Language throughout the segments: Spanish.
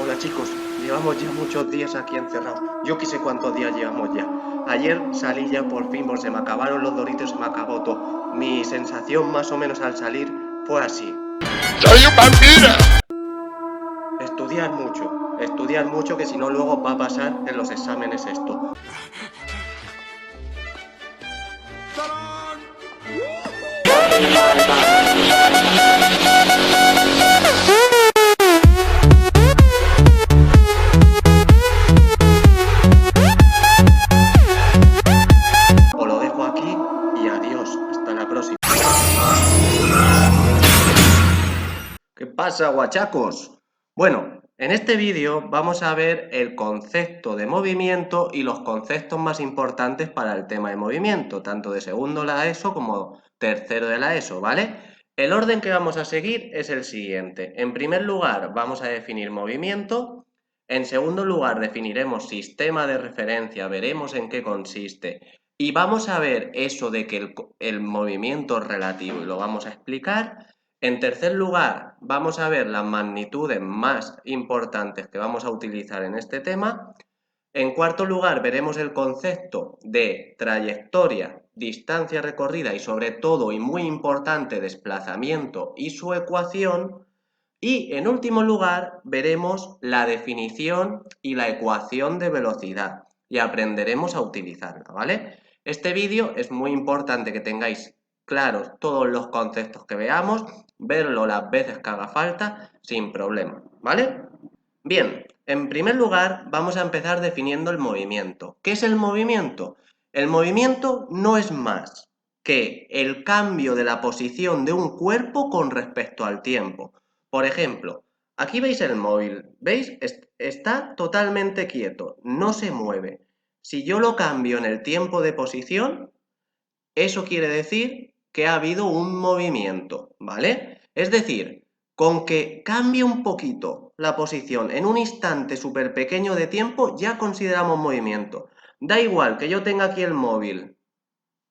Hola chicos, llevamos ya muchos días aquí encerrados. Yo qué sé cuántos días llevamos ya. Ayer salí ya por fin, porque se me acabaron los doritos, se me acabó todo. Mi sensación más o menos al salir fue así. ¡Soy un vampiro! Estudiar mucho que si no luego va a pasar en los exámenes esto. Os lo dejo aquí y adiós, hasta la próxima. ¿Qué pasa, guachacos? Bueno, en este vídeo vamos a ver el concepto de movimiento y los conceptos más importantes para el tema de movimiento, tanto de segundo de la ESO como tercero de la ESO, ¿vale? El orden que vamos a seguir es el siguiente. En primer lugar, vamos a definir movimiento. En segundo lugar, definiremos sistema de referencia, veremos en qué consiste. Y vamos a ver eso de que el movimiento es relativo y lo vamos a explicar. En tercer lugar, vamos a ver las magnitudes más importantes que vamos a utilizar en este tema. En cuarto lugar, veremos el concepto de trayectoria, distancia recorrida y sobre todo, y muy importante, desplazamiento y su ecuación. Y en último lugar, veremos la definición y la ecuación de velocidad y aprenderemos a utilizarla, ¿vale? Este vídeo es muy importante que tengáis claros todos los conceptos que veamos, verlo las veces que haga falta, sin problema, ¿vale? Bien, en primer lugar vamos a empezar definiendo el movimiento. ¿Qué es el movimiento? El movimiento no es más que el cambio de la posición de un cuerpo con respecto al tiempo. Por ejemplo, aquí veis el móvil, ¿veis? Está totalmente quieto, no se mueve. Si yo lo cambio en el tiempo de posición, eso quiere decir que ha habido un movimiento, ¿vale? Es decir, con que cambie un poquito la posición en un instante súper pequeño de tiempo, ya consideramos movimiento. Da igual que yo tenga aquí el móvil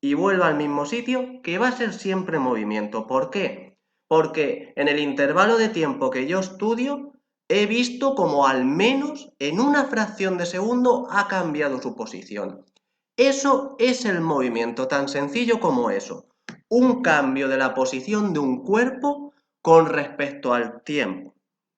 y vuelva al mismo sitio, que va a ser siempre movimiento. ¿Por qué? Porque en el intervalo de tiempo que yo estudio, he visto como al menos en una fracción de segundo ha cambiado su posición. Eso es el movimiento, tan sencillo como eso. Un cambio de la posición de un cuerpo con respecto al tiempo,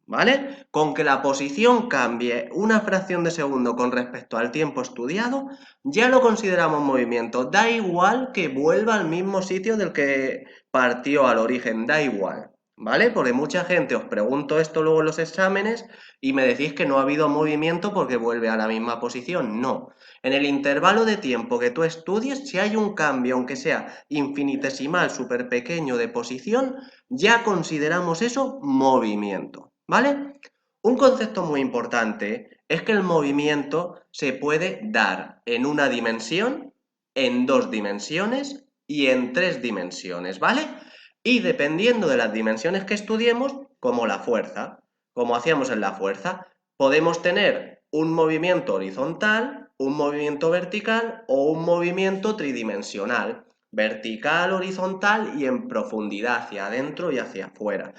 ¿vale? Con que la posición cambie una fracción de segundo con respecto al tiempo estudiado, ya lo consideramos movimiento. Da igual que vuelva al mismo sitio del que partió al origen, da igual, ¿vale? Porque mucha gente os pregunto esto luego en los exámenes y me decís que no ha habido movimiento porque vuelve a la misma posición. No. En el intervalo de tiempo que tú estudies, si hay un cambio, aunque sea infinitesimal, súper pequeño de posición, ya consideramos eso movimiento, ¿vale? Un concepto muy importante es que el movimiento se puede dar en una dimensión, en dos dimensiones y en tres dimensiones, ¿vale? Y dependiendo de las dimensiones que estudiemos, como la fuerza, como hacíamos en la fuerza, podemos tener un movimiento horizontal, un movimiento vertical o un movimiento tridimensional, vertical, horizontal y en profundidad hacia adentro y hacia afuera.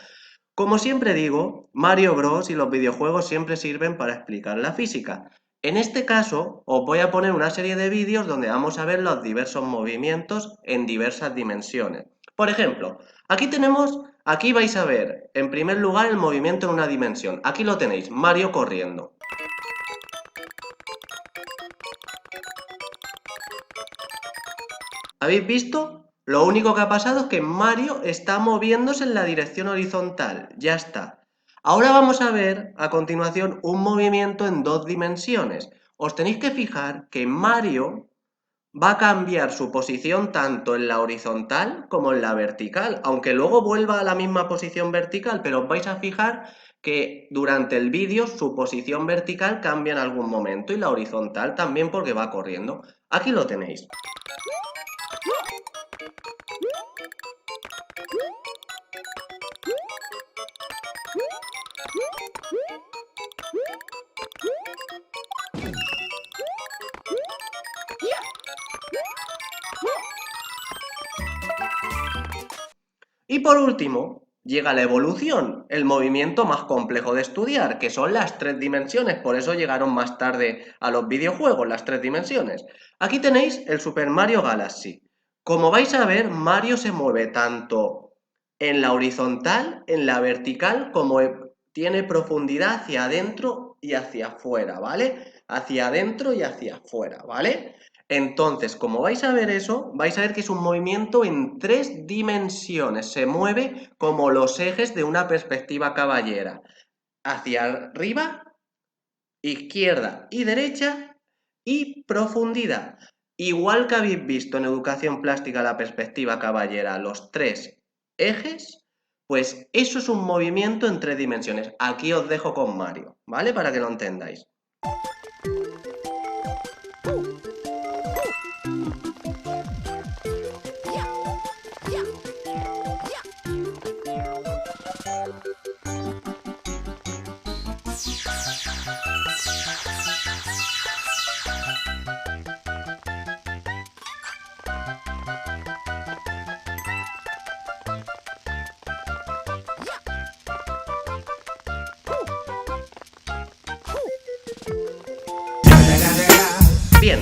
Como siempre digo, Mario Bros y los videojuegos siempre sirven para explicar la física. En este caso, os voy a poner una serie de vídeos donde vamos a ver los diversos movimientos en diversas dimensiones. Por ejemplo, aquí vais a ver, en primer lugar, el movimiento en una dimensión. Aquí lo tenéis, Mario corriendo. ¿Habéis visto? Lo único que ha pasado es que Mario está moviéndose en la dirección horizontal. Ya está. Ahora vamos a ver a continuación un movimiento en dos dimensiones. Os tenéis que fijar que Mario va a cambiar su posición tanto en la horizontal como en la vertical, aunque luego vuelva a la misma posición vertical, pero os vais a fijar que durante el vídeo su posición vertical cambia en algún momento y la horizontal también porque va corriendo. Aquí lo tenéis. Y por último, llega la evolución, el movimiento más complejo de estudiar, que son las 3 dimensiones, por eso llegaron más tarde a los videojuegos, las 3 dimensiones. Aquí tenéis el Super Mario Galaxy. Como vais a ver, Mario se mueve tanto en la horizontal, en la vertical, como tiene profundidad hacia adentro y hacia afuera, ¿vale? Hacia adentro y hacia afuera, ¿vale? Entonces, como vais a ver eso, vais a ver que es un movimiento en 3 dimensiones. Se mueve como los ejes de una perspectiva caballera. Hacia arriba, izquierda y derecha y profundidad. Igual que habéis visto en educación plástica la perspectiva caballera, los 3 ejes, pues eso es un movimiento en 3 dimensiones. Aquí os dejo con Mario, ¿vale? Para que lo entendáis. Bien,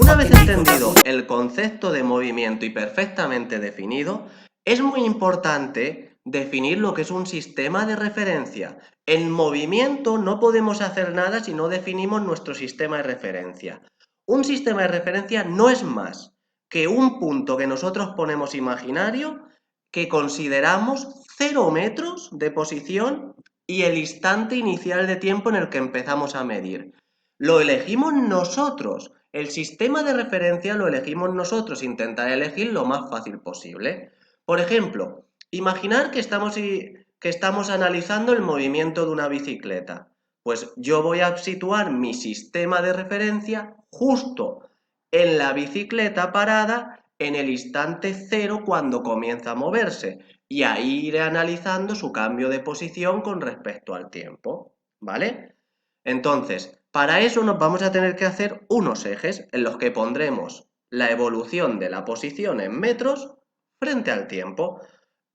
una vez entendido el concepto de movimiento y perfectamente definido, es muy importante definir lo que es un sistema de referencia. En movimiento no podemos hacer nada si no definimos nuestro sistema de referencia. Un sistema de referencia no es más que un punto que nosotros ponemos imaginario que consideramos 0 metros de posición y el instante inicial de tiempo en el que empezamos a medir. Lo elegimos nosotros. El sistema de referencia lo elegimos nosotros. Intentar elegir lo más fácil posible. Por ejemplo, imaginar que estamos analizando el movimiento de una bicicleta. Pues yo voy a situar mi sistema de referencia justo en la bicicleta parada en el instante cero cuando comienza a moverse. Y ahí iré analizando su cambio de posición con respecto al tiempo. ¿Vale? Entonces, para eso nos vamos a tener que hacer unos ejes en los que pondremos la evolución de la posición en metros frente al tiempo.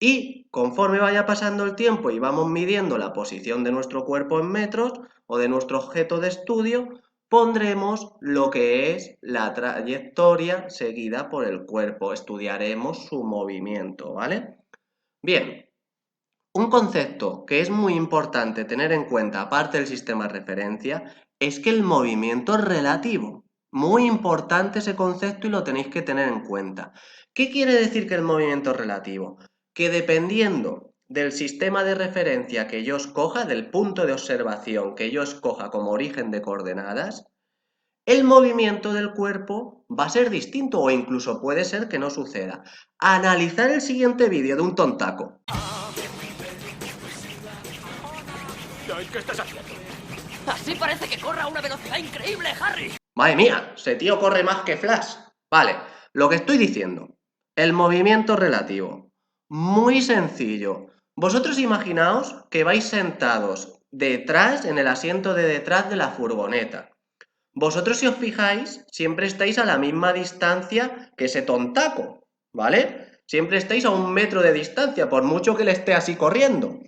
Y conforme vaya pasando el tiempo y vamos midiendo la posición de nuestro cuerpo en metros o de nuestro objeto de estudio, pondremos lo que es la trayectoria seguida por el cuerpo. Estudiaremos su movimiento, ¿vale? Bien, un concepto que es muy importante tener en cuenta, aparte del sistema de referencia, es que el movimiento es relativo. Muy importante ese concepto y lo tenéis que tener en cuenta. ¿Qué quiere decir que el movimiento es relativo? Que dependiendo del sistema de referencia que yo escoja, del punto de observación que yo escoja como origen de coordenadas, el movimiento del cuerpo va a ser distinto o incluso puede ser que no suceda. Analizar el siguiente vídeo de un tontaco. ¿Qué estás haciendo? Así parece que corre a una velocidad increíble, Harry. Madre mía, ese tío corre más que Flash. Vale, lo que estoy diciendo, el movimiento relativo. Muy sencillo. Vosotros imaginaos que vais sentados detrás, en el asiento de detrás de la furgoneta. Vosotros, si os fijáis, siempre estáis a la misma distancia que ese tontaco, ¿vale? Siempre estáis a 1 metro de distancia, por mucho que le esté así corriendo.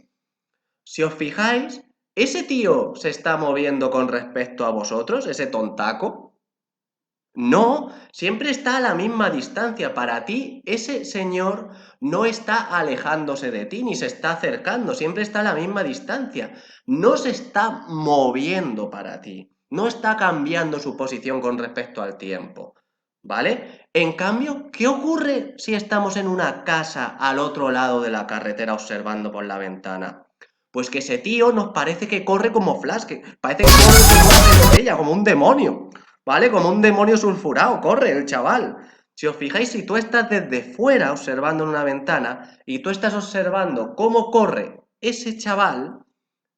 Si os fijáis, ¿ese tío se está moviendo con respecto a vosotros, ese tontaco? No, siempre está a la misma distancia. Para ti, ese señor no está alejándose de ti ni se está acercando, siempre está a la misma distancia. No se está moviendo para ti, no está cambiando su posición con respecto al tiempo, ¿vale? En cambio, ¿qué ocurre si estamos en una casa al otro lado de la carretera observando por la ventana? Pues que ese tío nos parece que corre como Flash, que parece que corre como una centella, como un demonio. ¿Vale? Como un demonio sulfurado, corre el chaval. Si os fijáis, si tú estás desde fuera observando en una ventana y tú estás observando cómo corre ese chaval,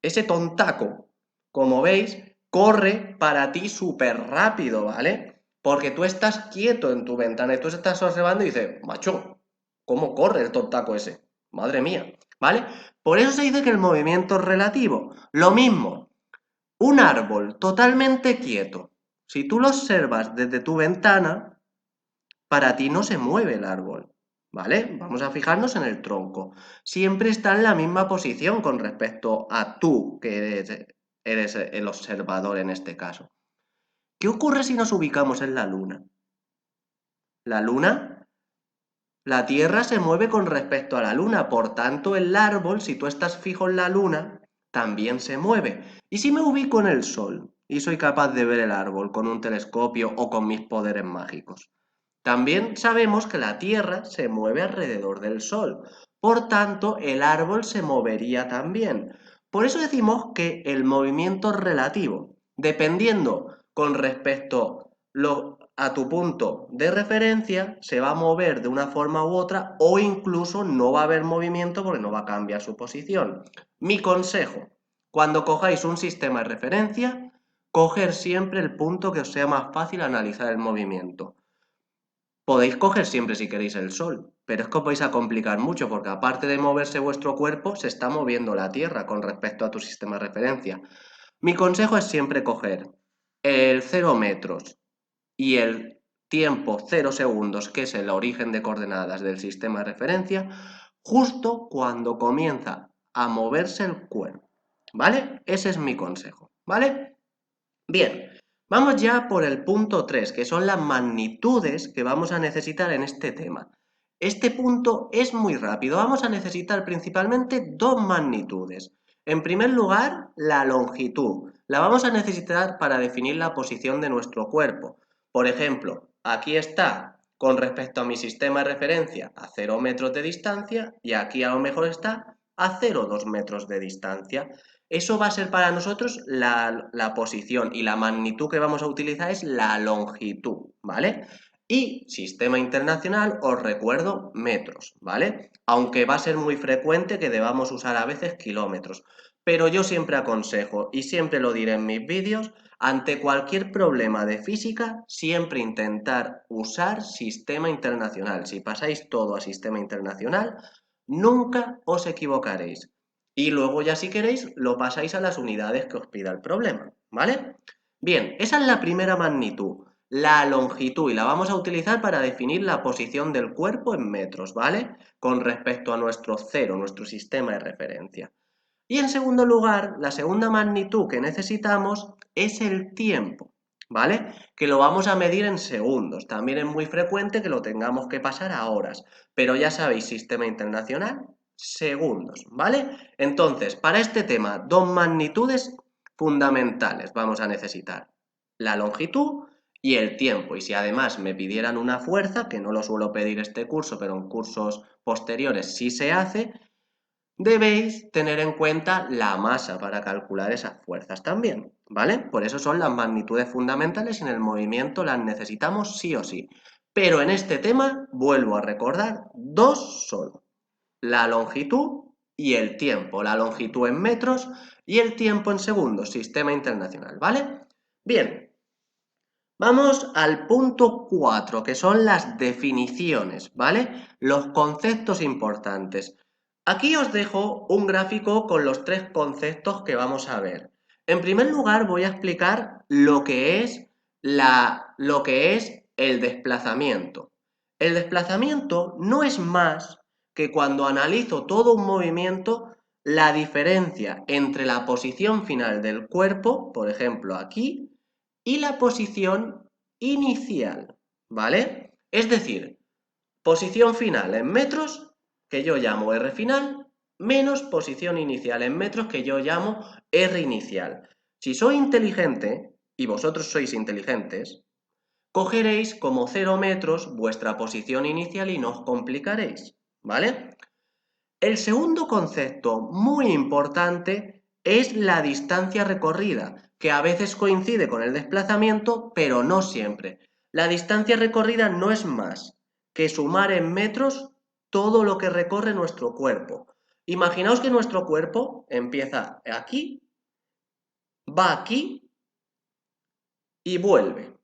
ese tontaco, como veis, corre para ti súper rápido, ¿vale? Porque tú estás quieto en tu ventana y tú estás observando y dices, macho, ¿cómo corre el tontaco ese? Madre mía, ¿vale? Por eso se dice que el movimiento es relativo. Lo mismo, un árbol totalmente quieto. Si tú lo observas desde tu ventana, para ti no se mueve el árbol, ¿vale? Vamos a fijarnos en el tronco. Siempre está en la misma posición con respecto a tú, que eres el observador en este caso. ¿Qué ocurre si nos ubicamos en la Luna? La Tierra se mueve con respecto a la Luna, por tanto el árbol, si tú estás fijo en la Luna, también se mueve. ¿Y si me ubico en el Sol y soy capaz de ver el árbol con un telescopio o con mis poderes mágicos? También sabemos que la Tierra se mueve alrededor del Sol, por tanto el árbol se movería también. Por eso decimos que el movimiento es relativo, dependiendo con respecto a tu punto de referencia, se va a mover de una forma u otra o incluso no va a haber movimiento porque no va a cambiar su posición. Mi consejo, cuando cojáis un sistema de referencia, coger siempre el punto que os sea más fácil analizar el movimiento. Podéis coger siempre si queréis el Sol, pero es que os vais a complicar mucho porque aparte de moverse vuestro cuerpo, se está moviendo la Tierra con respecto a tu sistema de referencia. Mi consejo es siempre coger el 0 metros y el tiempo 0 segundos, que es el origen de coordenadas del sistema de referencia, justo cuando comienza a moverse el cuerpo, ¿vale? Ese es mi consejo, ¿vale? Bien, vamos ya por el punto 3, que son las magnitudes que vamos a necesitar en este tema. Este punto es muy rápido, vamos a necesitar principalmente dos magnitudes. En primer lugar, la longitud. La vamos a necesitar para definir la posición de nuestro cuerpo. Por ejemplo, aquí está con respecto a mi sistema de referencia a 0 metros de distancia y aquí a lo mejor está a 0,2 metros de distancia. Eso va a ser para nosotros la posición y la magnitud que vamos a utilizar es la longitud, ¿vale? Y sistema internacional, os recuerdo, metros, ¿vale? Aunque va a ser muy frecuente que debamos usar a veces kilómetros. Pero yo siempre aconsejo, y siempre lo diré en mis vídeos, ante cualquier problema de física, siempre intentar usar sistema internacional. Si pasáis todo a sistema internacional, nunca os equivocaréis. Y luego ya si queréis lo pasáis a las unidades que os pida el problema, ¿vale? Bien, esa es la primera magnitud, la longitud, y la vamos a utilizar para definir la posición del cuerpo en metros, ¿vale? Con respecto a nuestro cero, nuestro sistema de referencia. Y en segundo lugar, la segunda magnitud que necesitamos es el tiempo, ¿vale? Que lo vamos a medir en segundos. También es muy frecuente que lo tengamos que pasar a horas, pero ya sabéis, sistema internacional, segundos, ¿vale? Entonces, para este tema, dos magnitudes fundamentales vamos a necesitar. La longitud y el tiempo. Y si además me pidieran una fuerza, que no lo suelo pedir este curso, pero en cursos posteriores sí se hace, debéis tener en cuenta la masa para calcular esas fuerzas también, ¿vale? Por eso son las magnitudes fundamentales y en el movimiento las necesitamos sí o sí. Pero en este tema, vuelvo a recordar, dos solo. La longitud y el tiempo. La longitud en metros y el tiempo en segundos, sistema internacional, ¿vale? Bien, vamos al punto 4, que son las definiciones, ¿vale? Los conceptos importantes. Aquí os dejo un gráfico con los tres conceptos que vamos a ver. En primer lugar, voy a explicar lo que es el desplazamiento. El desplazamiento no es más que cuando analizo todo un movimiento, la diferencia entre la posición final del cuerpo, por ejemplo aquí, y la posición inicial, ¿vale? Es decir, posición final en metros, que yo llamo R final, menos posición inicial en metros, que yo llamo R inicial. Si soy inteligente, y vosotros sois inteligentes, cogeréis como 0 metros vuestra posición inicial y no os complicaréis, ¿vale? El segundo concepto muy importante es la distancia recorrida, que a veces coincide con el desplazamiento, pero no siempre. La distancia recorrida no es más que sumar en metros todo lo que recorre nuestro cuerpo. Imaginaos que nuestro cuerpo empieza aquí, va aquí y vuelve.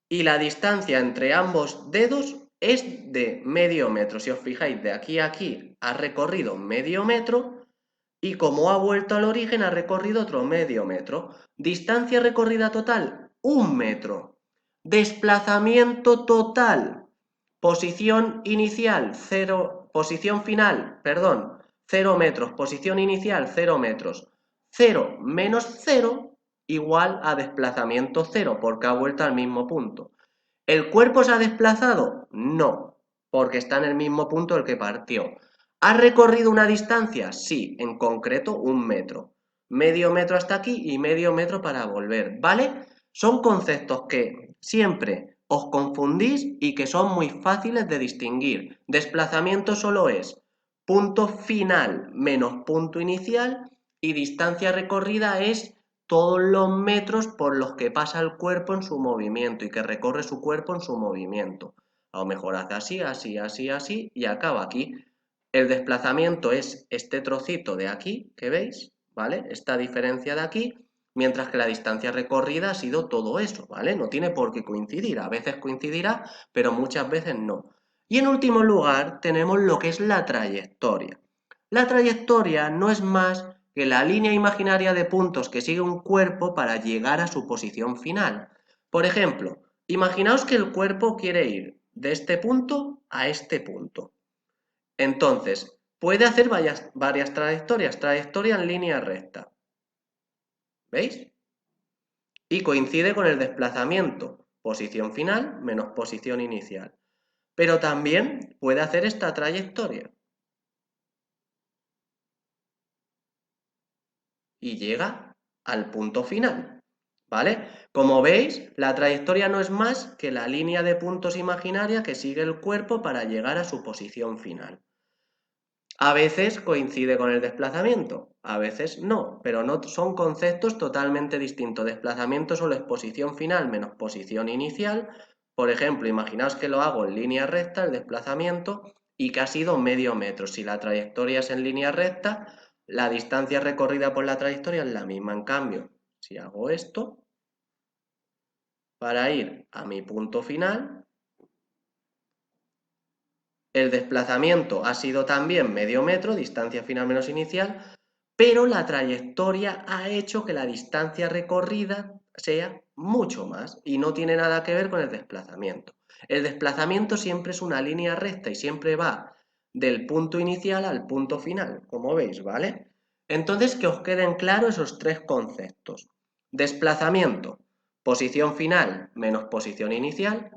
Y la distancia entre ambos dedos es de medio metro. Si os fijáis, de aquí a aquí ha recorrido medio metro y como ha vuelto al origen ha recorrido otro medio metro. Distancia recorrida total, 1 metro. Desplazamiento total. posición inicial, 0, posición final, perdón, 0 metros, posición inicial, 0 metros. 0 menos 0 igual a desplazamiento 0, porque ha vuelto al mismo punto. ¿El cuerpo se ha desplazado? No, porque está en el mismo punto del que partió. ¿Ha recorrido una distancia? Sí, en concreto 1 metro. Medio metro hasta aquí y medio metro para volver, ¿vale? Son conceptos que siempre os confundís y que son muy fáciles de distinguir. Desplazamiento solo es punto final menos punto inicial y distancia recorrida es todos los metros por los que pasa el cuerpo en su movimiento y que recorre su cuerpo en su movimiento. A lo mejor hace así, así, así, así y acaba aquí. El desplazamiento es este trocito de aquí, que veis, ¿vale? Esta diferencia de aquí, mientras que la distancia recorrida ha sido todo eso, ¿vale? No tiene por qué coincidir, a veces coincidirá, pero muchas veces no. Y en último lugar tenemos lo que es la trayectoria. La trayectoria no es más que la línea imaginaria de puntos que sigue un cuerpo para llegar a su posición final. Por ejemplo, imaginaos que el cuerpo quiere ir de este punto a este punto. Entonces, puede hacer varias trayectorias, trayectoria en línea recta. ¿Veis? Y coincide con el desplazamiento, posición final menos posición inicial. Pero también puede hacer esta trayectoria. Y llega al punto final, ¿vale? Como veis, la trayectoria no es más que la línea de puntos imaginaria que sigue el cuerpo para llegar a su posición final. A veces coincide con el desplazamiento, a veces no, pero no son conceptos totalmente distintos. Desplazamiento solo es posición final menos posición inicial. Por ejemplo, imaginaos que lo hago en línea recta, el desplazamiento, y que ha sido medio metro. Si la trayectoria es en línea recta, la distancia recorrida por la trayectoria es la misma. En cambio, si hago esto, para ir a mi punto final, el desplazamiento ha sido también medio metro, distancia final menos inicial, pero la trayectoria ha hecho que la distancia recorrida sea mucho más y no tiene nada que ver con el desplazamiento. El desplazamiento siempre es una línea recta y siempre va del punto inicial al punto final, como veis, ¿vale? Entonces, que os queden claros esos tres conceptos. Desplazamiento, posición final menos posición inicial.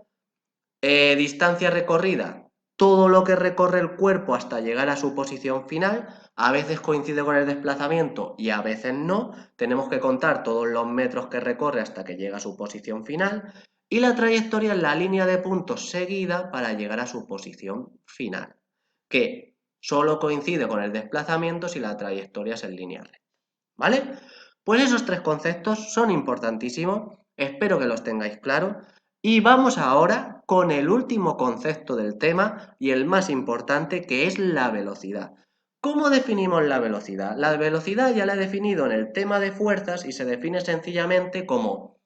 Distancia recorrida, todo lo que recorre el cuerpo hasta llegar a su posición final. A veces coincide con el desplazamiento y a veces no. Tenemos que contar todos los metros que recorre hasta que llega a su posición final. Y la trayectoria es la línea de puntos seguida para llegar a su posición final, que solo coincide con el desplazamiento si la trayectoria es en línea recta. ¿Vale? Pues esos tres conceptos son importantísimos. Espero que los tengáis claros. Y vamos ahora con el último concepto del tema y el más importante, que es la velocidad. ¿Cómo definimos la velocidad? La velocidad ya la he definido en el tema de fuerzas y se define sencillamente como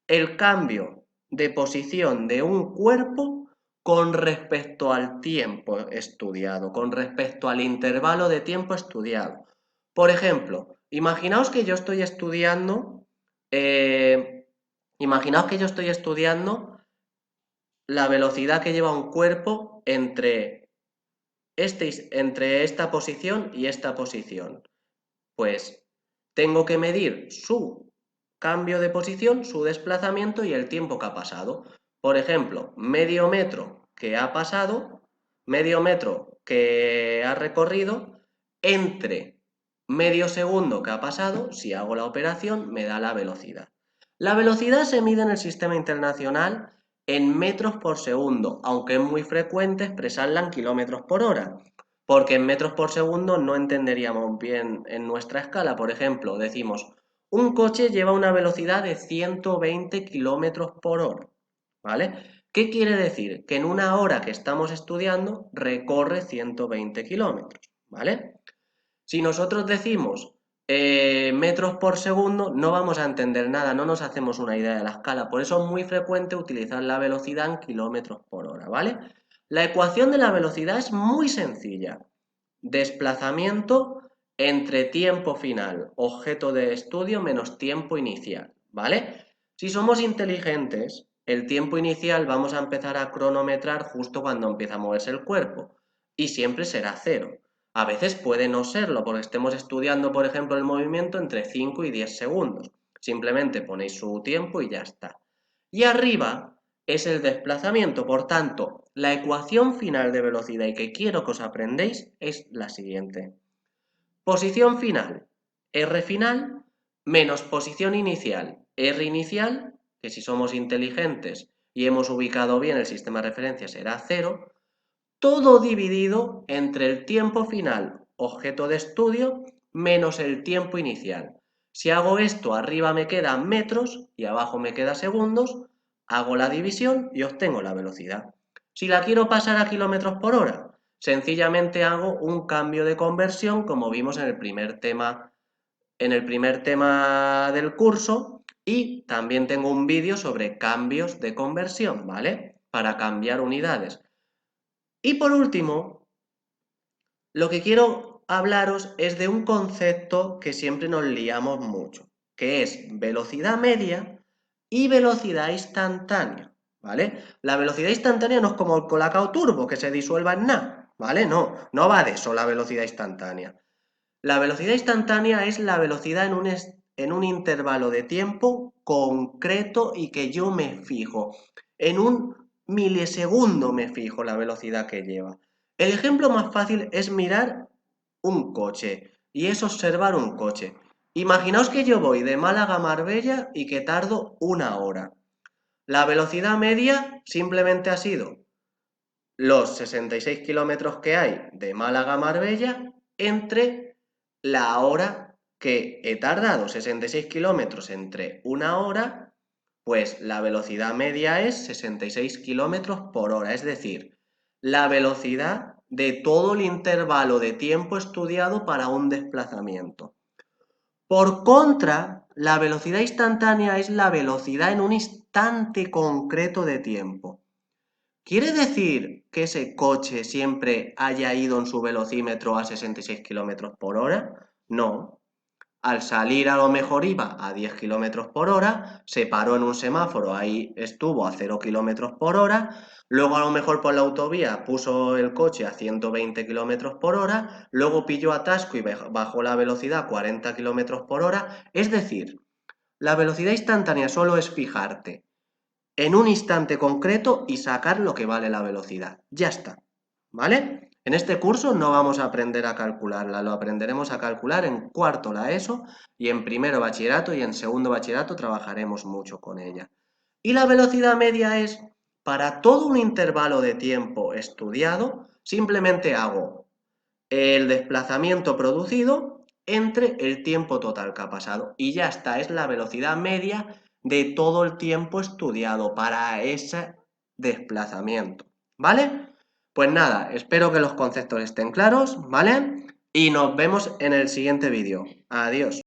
el cambio de posición de un cuerpo con respecto al tiempo estudiado, con respecto al intervalo de tiempo estudiado. Por ejemplo, imaginaos que yo estoy estudiando la velocidad que lleva un cuerpo entre esta posición y esta posición. Pues tengo que medir su cambio de posición, su desplazamiento y el tiempo que ha pasado. Por ejemplo, medio metro que ha pasado, medio metro que ha recorrido, entre medio segundo que ha pasado, si hago la operación, me da la velocidad. La velocidad se mide en el sistema internacional en metros por segundo, aunque es muy frecuente expresarla en kilómetros por hora, porque en metros por segundo no entenderíamos bien en nuestra escala. Por ejemplo, decimos, un coche lleva una velocidad de 120 kilómetros por hora, ¿vale? ¿Qué quiere decir? Que en una hora que estamos estudiando recorre 120 kilómetros, ¿vale? Si nosotros decimos metros por segundo, no vamos a entender nada, no nos hacemos una idea de la escala. Por eso es muy frecuente utilizar la velocidad en kilómetros por hora, ¿vale? La ecuación de la velocidad es muy sencilla. Desplazamiento entre tiempo final, objeto de estudio, menos tiempo inicial, ¿vale? Si somos inteligentes, el tiempo inicial vamos a empezar a cronometrar justo cuando empieza a moverse el cuerpo y siempre será 0. A veces puede no serlo porque estemos estudiando, por ejemplo, el movimiento entre 5 y 10 segundos. Simplemente ponéis su tiempo y ya está. Y arriba es el desplazamiento, por tanto, la ecuación final de velocidad y que quiero que os aprendéis es la siguiente. Posición final, R final, menos posición inicial, R inicial, que si somos inteligentes y hemos ubicado bien el sistema de referencia será 0, todo dividido entre el tiempo final, objeto de estudio, menos el tiempo inicial. Si hago esto, arriba me quedan metros y abajo me queda segundos, hago la división y obtengo la velocidad. Si la quiero pasar a kilómetros por hora, sencillamente hago un cambio de conversión, como vimos en el primer tema del curso, y también tengo un vídeo sobre cambios de conversión, ¿vale? Para cambiar unidades. Y por último, lo que quiero hablaros es de un concepto que siempre nos liamos mucho, que es velocidad media y velocidad instantánea, ¿vale? La velocidad instantánea no es como el Colacao Turbo, que se disuelva en nada, ¿vale? No va de eso la velocidad instantánea. La velocidad instantánea es la velocidad en un intervalo de tiempo concreto y que yo me fijo. En un milisegundo me fijo la velocidad que lleva. El ejemplo más fácil es mirar un coche y es observar un coche. Imaginaos que yo voy de Málaga a Marbella y que tardo 1 hora. La velocidad media simplemente ha sido los 66 kilómetros que hay de Málaga a Marbella entre la hora que he tardado. 66 kilómetros entre 1 hora, pues la velocidad media es 66 kilómetros por hora, es decir, la velocidad de todo el intervalo de tiempo estudiado para un desplazamiento. Por contra, la velocidad instantánea es la velocidad en un instante concreto de tiempo. ¿Quiere decir que ese coche siempre haya ido en su velocímetro a 66 kilómetros por hora? No. Al salir a lo mejor iba a 10 kilómetros por hora, se paró en un semáforo, ahí estuvo a 0 kilómetros por hora, luego a lo mejor por la autovía puso el coche a 120 kilómetros por hora, luego pilló atasco y bajó la velocidad a 40 kilómetros por hora. Es decir, la velocidad instantánea solo es fijarte en un instante concreto y sacar lo que vale la velocidad. Ya está, ¿vale? En este curso no vamos a aprender a calcularla, lo aprenderemos a calcular en cuarto la ESO y en primero bachillerato y en segundo bachillerato trabajaremos mucho con ella. Y la velocidad media es, para todo un intervalo de tiempo estudiado, simplemente hago el desplazamiento producido entre el tiempo total que ha pasado. Y ya está, es la velocidad media de todo el tiempo estudiado para ese desplazamiento, ¿vale? Pues nada, espero que los conceptos estén claros, ¿vale? Y nos vemos en el siguiente vídeo. Adiós.